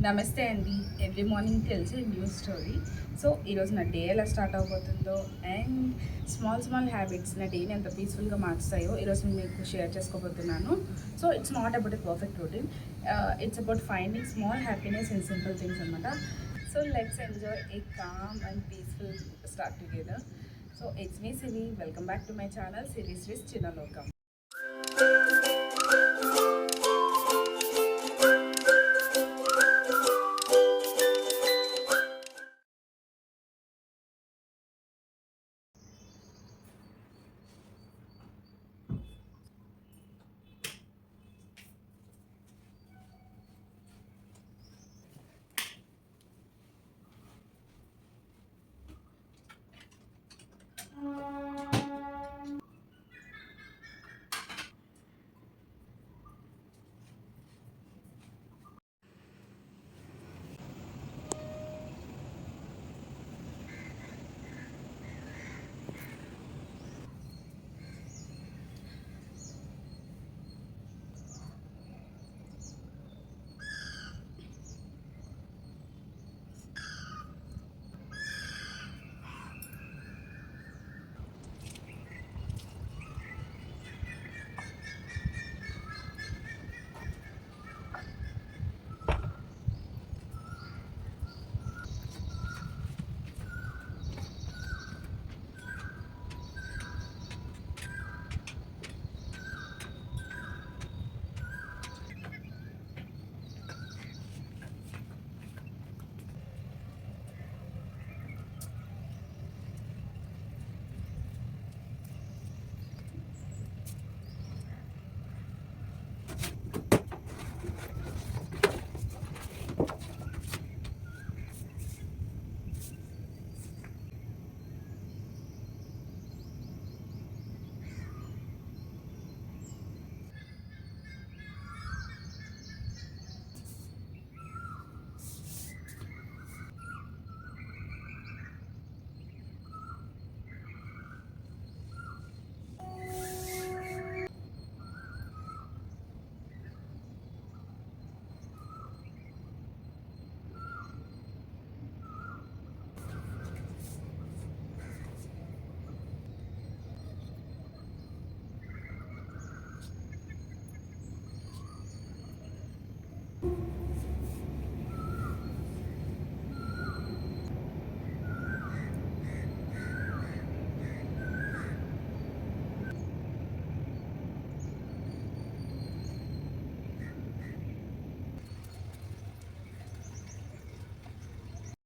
నమస్తే అండి. Every morning తెలిసి న్యూ స్టోరీ. సో ఈరోజు నా డే ఎలా స్టార్ట్ అవబోతుందో అండ్ స్మాల్ హ్యాబిట్స్ నా డేని ఎంత పీస్ఫుల్గా మార్చుతాయో ఈరోజు నేను మీకు షేర్ చేసుకోబోతున్నాను. So it's not about a perfect routine, it's about finding small happiness in simple things అనమాట. So let's enjoy a calm and peaceful start together. So it's me Siri. Welcome back to my channel series with Chinnalokam.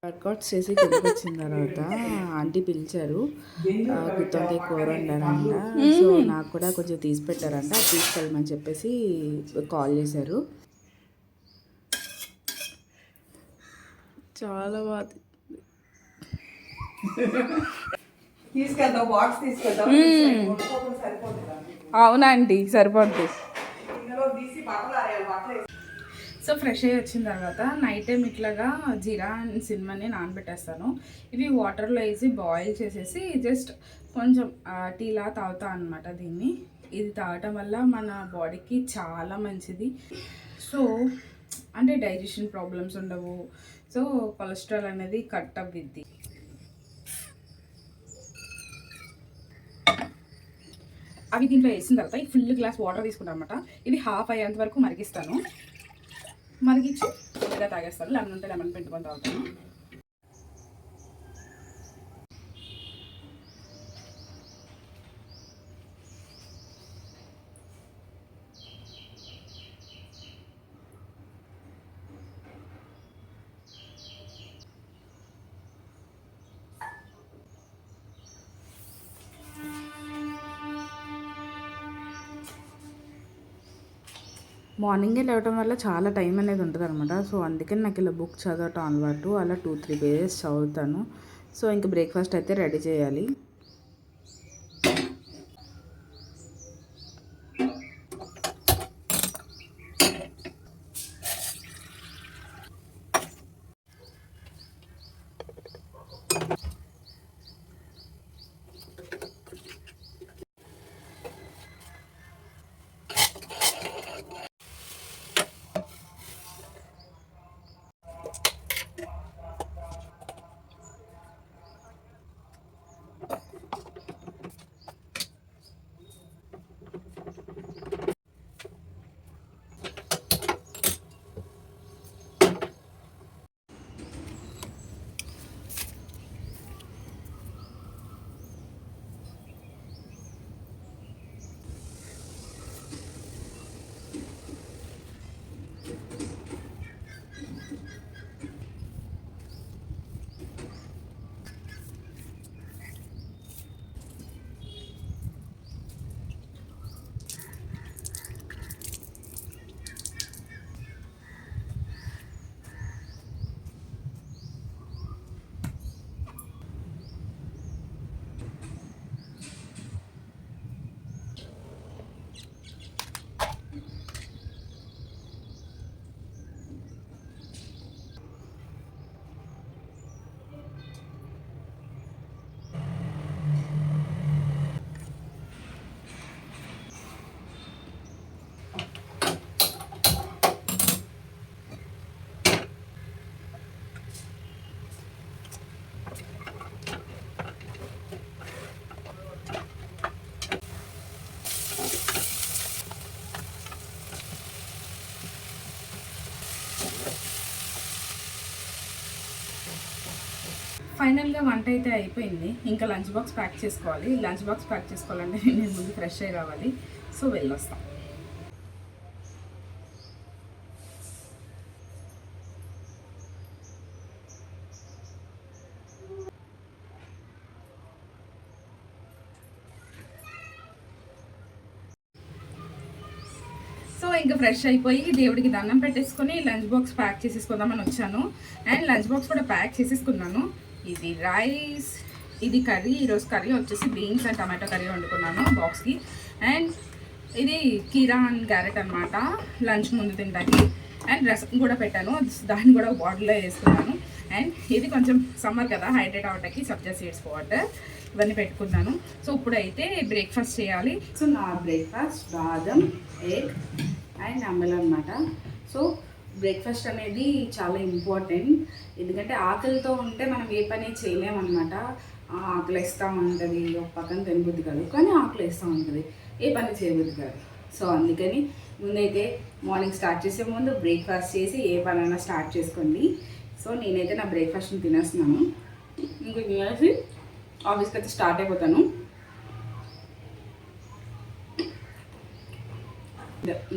Workouts చేసి కిందకి వచ్చిన తర్వాత aunty పిలిచారు, గుత్తొంకాయ కూర వండారంట. So నాకు కూడా కొంచెం తీసి పెట్టారంట, తీసుకెళ్ళమని చెప్పేసి కాల్ చేశారు. చాలా బాగా అవునండి, సరిపోద్ది. సో ఫ్రెష్ అయ్యి వచ్చిన తర్వాత నైట్ టైం ఇట్లాగా జీరా అండ్ సినిమాని నానబెట్టేస్తాను. ఇవి వాటర్లో వేసి బాయిల్ చేసేసి జస్ట్ కొంచెం టీలా తాగుతా అనమాట. దీన్ని ఇది తాగటం వల్ల మన బాడీకి చాలా మంచిది. సో అంటే డైజెషన్ ప్రాబ్లమ్స్ ఉండవు. సో కొలెస్ట్రాల్ అనేది కట్ అవ్విద్ది. అవి దీంట్లో వేసిన తర్వాత ఈ ఫుల్ గ్లాస్ వాటర్ తీసుకుంటాను అనమాట. ఇది హాఫ్ అయ్యేంత వరకు మరిగిస్తాను. మరిగించి ఇలా తాగేస్తాను. లెమన్ ఉంటే లెమన్ పిండుకొని తాగుతాను. మార్నింగే లేవటం వల్ల చాలా టైం అనేది ఉంటుంది అనమాట. సో అందుకని నాకు ఇలా బుక్ చదవటం అలవాటు. అలా 2-3 పేజెస్ చదువుతాను. సో ఇంక బ్రేక్ఫాస్ట్ అయితే రెడీ చేయాలి. ఫైనల్గా వంట అయితే అయిపోయింది. ఇంకా లంచ్ బాక్స్ ప్యాక్ చేసుకోవాలి. లంచ్ బాక్స్ ప్యాక్ చేసుకోవాలంటే నేను ముందు ఫ్రెష్ అయ్యి రావాలి. సో వెళ్ళొస్తాం. సో ఇంకా ఫ్రెష్ అయిపోయి దేవుడికి దండం పెట్టేసుకొని లంచ్ బాక్స్ ప్యాక్ చేసేసుకుందామని వచ్చాను. అండ్ లంచ్ బాక్స్ కూడా ప్యాక్ చేసేసుకున్నాను. ఇది రైస్, ఇది కర్రీ. ఈరోజు కర్రీ వచ్చేసి బీన్స్ అండ్ టమాటో కర్రీ వండుకున్నాను బాక్స్కి. అండ్ ఇది కీరా అండ్ క్యారెట్ అనమాట లంచ్ ముందు తింటాకి. అండ్ రసం కూడా పెట్టాను, దాన్ని కూడా బాటిల్లో వేసుకున్నాను. అండ్ ఇది కొంచెం సమ్మర్ కదా, హైడ్రేట్ అవటానికి సబ్జా సీడ్స్ వాటర్ ఇవన్నీ పెట్టుకున్నాను. సో ఇప్పుడైతే బ్రేక్ఫాస్ట్ చేయాలి. సో నా బ్రేక్ఫాస్ట్ బాదం, ఎగ్ అండ్ అంబెల్ అనమాట. సో బ్రేక్ఫాస్ట్ అనేది చాలా ఇంపార్టెంట్, ఎందుకంటే ఆకలితో ఉంటే మనం ఏ పని చేయలేమన్నమాట. ఆకలి వేస్తూ ఉంటుంది, ఒక పక్కన తినబుద్ధి కాదు, కానీ ఆకలి వేస్తూ ఉంటుంది, ఏ పని చేయబుద్ధి కాదు. సో అందుకని ముందైతే మార్నింగ్ స్టార్ట్ చేసే ముందు బ్రేక్ఫాస్ట్ చేసి ఏ పనైనా స్టార్ట్ చేసుకోండి. సో నేనైతే నా బ్రేక్ఫాస్ట్ని తినేస్తున్నాను. ఇంక తినేసి ఆఫీస్కి అయితే స్టార్ట్ అయిపోతాను.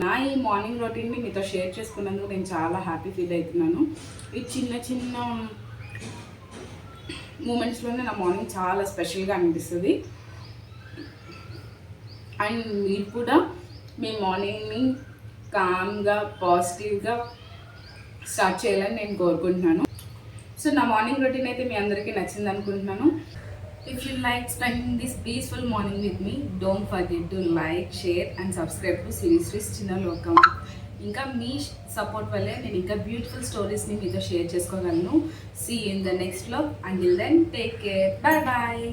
నా ఈ మార్నింగ్ రొటీన్ని మీతో షేర్ చేసుకున్నందుకు నేను చాలా హ్యాపీ ఫీల్ అవుతున్నాను. ఈ చిన్న చిన్న మూమెంట్స్లోనే నా మార్నింగ్ చాలా స్పెషల్గా అనిపిస్తుంది. అండ్ మీరు కూడా మీ మార్నింగ్ని కామ్గా పాజిటివ్గా స్టార్ట్ చేయాలని నేను కోరుకుంటున్నాను. సో నా మార్నింగ్ రొటీన్ అయితే మీ అందరికీ నచ్చింది అనుకుంటున్నాను. If you like spending this peaceful morning with me, don't forget to like, share and subscribe to Sri's Chinna Lokam. ఇంకా మీ సపోర్ట్ వల్లే నేను ఇంకా బ్యూటిఫుల్ స్టోరీస్ని మీతో షేర్ చేసుకోగలను. See you in the next vlog. Until then, take care. Bye bye.